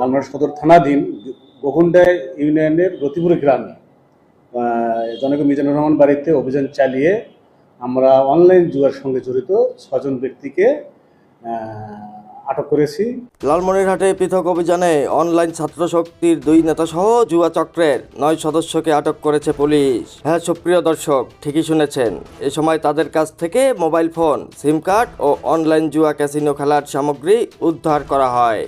লালমনিরহাট সদর থানাধীন গোকুন্ডা ইউনিয়নের রতিপুর গ্রামে জনক মিজানুর রহমান বাড়িতে অভিযান চালিয়ে আমরা অনলাইন জুয়ার সঙ্গে জড়িত 6 জন ব্যক্তিকে আটক করেছি। লালমনিরহাটে পৃথক অভিযানে অনলাইন ছাত্র শক্তির 2 নেতা সহ জুয়া চক্রের 9 সদস্যকে আটক করেছে পুলিশ। হ্যাঁ সুপ্রিয় দর্শক, ঠিকই শুনেছেন, এ সময় তাদের কাছ থেকে মোবাইল ফোন, সিম কার্ড ও অনলাইন জুয়া ক্যাসিনো খেলার সামগ্রী উদ্ধার করা হয়।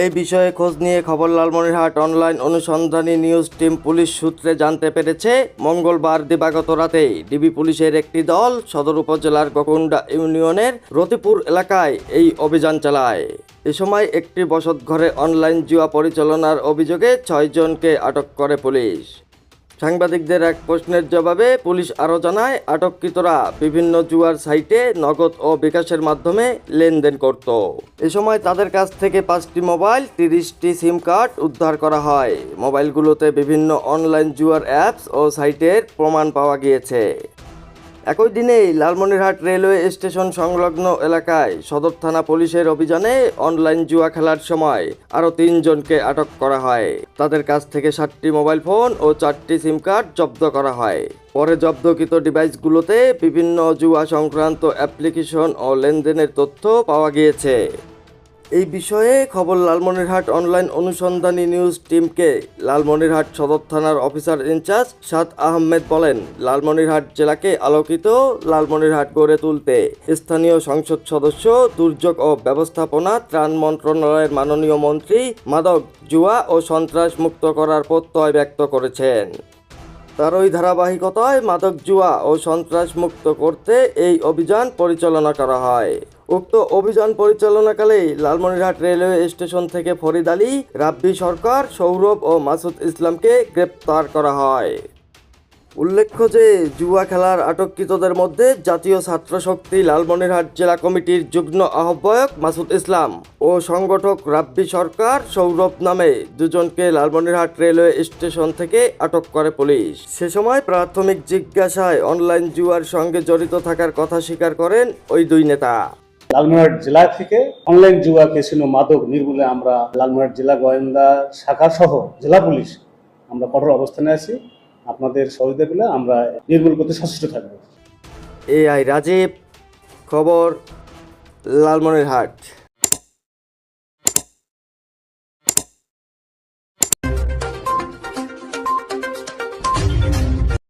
এই বিষয়ে খোঁজ নিয়ে খবর লালমনিরহাট অনলাইন অনুসন্ধানী নিউজ টিম পুলিশ সূত্রে জানতে পেরেছে, মঙ্গলবার দিবাগত রাতেই ডিবি পুলিশের একটি দল সদর উপজেলার গোকুন্ডা ইউনিয়নের রতিপুর এলাকায় এই অভিযান চালায়। এ সময় একটি বসতঘরে অনলাইন জুয়া পরিচালনার অভিযোগে 6 জনকে আটক করে পুলিশ। সাংবাদিকদের এক প্রশ্নের জবাবে পুলিশ আরও জানায়, আটককৃতরা বিভিন্ন জুয়ার সাইটে নগদ ও বিকাশের মাধ্যমে লেনদেন করত। এ সময় তাদের কাছ থেকে 5টি মোবাইল, 30টি সিম কার্ড উদ্ধার করা হয়। মোবাইলগুলোতে বিভিন্ন অনলাইন জুয়ার অ্যাপস ও সাইটের প্রমাণ পাওয়া গিয়েছে। একই দিনেই লালমনিরহাট রেলওয়ে স্টেশন সংলগ্ন এলাকায় সদর থানা পুলিশের অভিযানে অনলাইন জুয়া খেলার সময় আরও 3 জনকে আটক করা হয়। তাদের কাছ থেকে 7টি মোবাইল ফোন ও 4টি সিম কার্ড জব্দ করা হয়। পরে জব্দকৃত ডিভাইসগুলোতে বিভিন্ন জুয়া সংক্রান্ত অ্যাপ্লিকেশন ও লেনদেনের তথ্য পাওয়া গিয়েছে। এই বিষয়ে খবর লালমনিরহাট অনলাইন অনুসন্ধানী নিউজ টিমকে লালমনিরহাট সদর থানার অফিসার ইনচার্জ সাদ আহমেদ বলেন, লালমনিরহাট জেলাকে আলোকিত লালমনিরহাট গড়ে তুলতে স্থানীয় সংসদ সদস্য, দুর্যোগ ও ব্যবস্থাপনা ত্রাণ মন্ত্রণালয়ের মাননীয় মন্ত্রী মাদক, জুয়া ও সন্ত্রাস মুক্ত করার প্রত্যয় ব্যক্ত করেছেন। তার ওই ধারাবাহিকতায় মাদক, জুয়া ও সন্ত্রাস মুক্ত করতে এই অভিযান পরিচালনা করা হয়। উক্ত অভিযান পরিচালনাকালে লালমনিরহাট রেলওয়ে স্টেশন থেকে ফরিদ আলী, রাব্বি সরকার, সৌরভ ও মাসুদ ইসলামকে গ্রেপ্তার করা হয়। উল্লেখ্য যে, জুয়া খেলার আটককৃতদের মধ্যে জাতীয় ছাত্র শক্তি লালমনিরহাট জেলা কমিটির যুগ্ম আহ্বায়ক মাসুদ ইসলাম ও সংগঠক রাব্বি সরকার, সৌরভ নামে 2 জনকে লালমনিরহাট রেলওয়ে স্টেশন থেকে আটক করে পুলিশ। সে সময় প্রাথমিক জিজ্ঞাসায় অনলাইন জুয়ার সঙ্গে জড়িত থাকার কথা স্বীকার করেন ওই 2 নেতা। লালমনিরহাট জেলা থেকে অনলাইন জুয়া ক্যাসিনো মাদক নির্মূলে আমরা লালমনিরহাট জেলা গোয়েন্দা শাখা সহ জেলা পুলিশ আমরা কঠোর অবস্থানে আছি। আপনাদের সহযোগিতা পেলে আমরা নির্মূল করতে সচেষ্ট থাকবো। AI রাজীব, খবর লালমনিরহাট।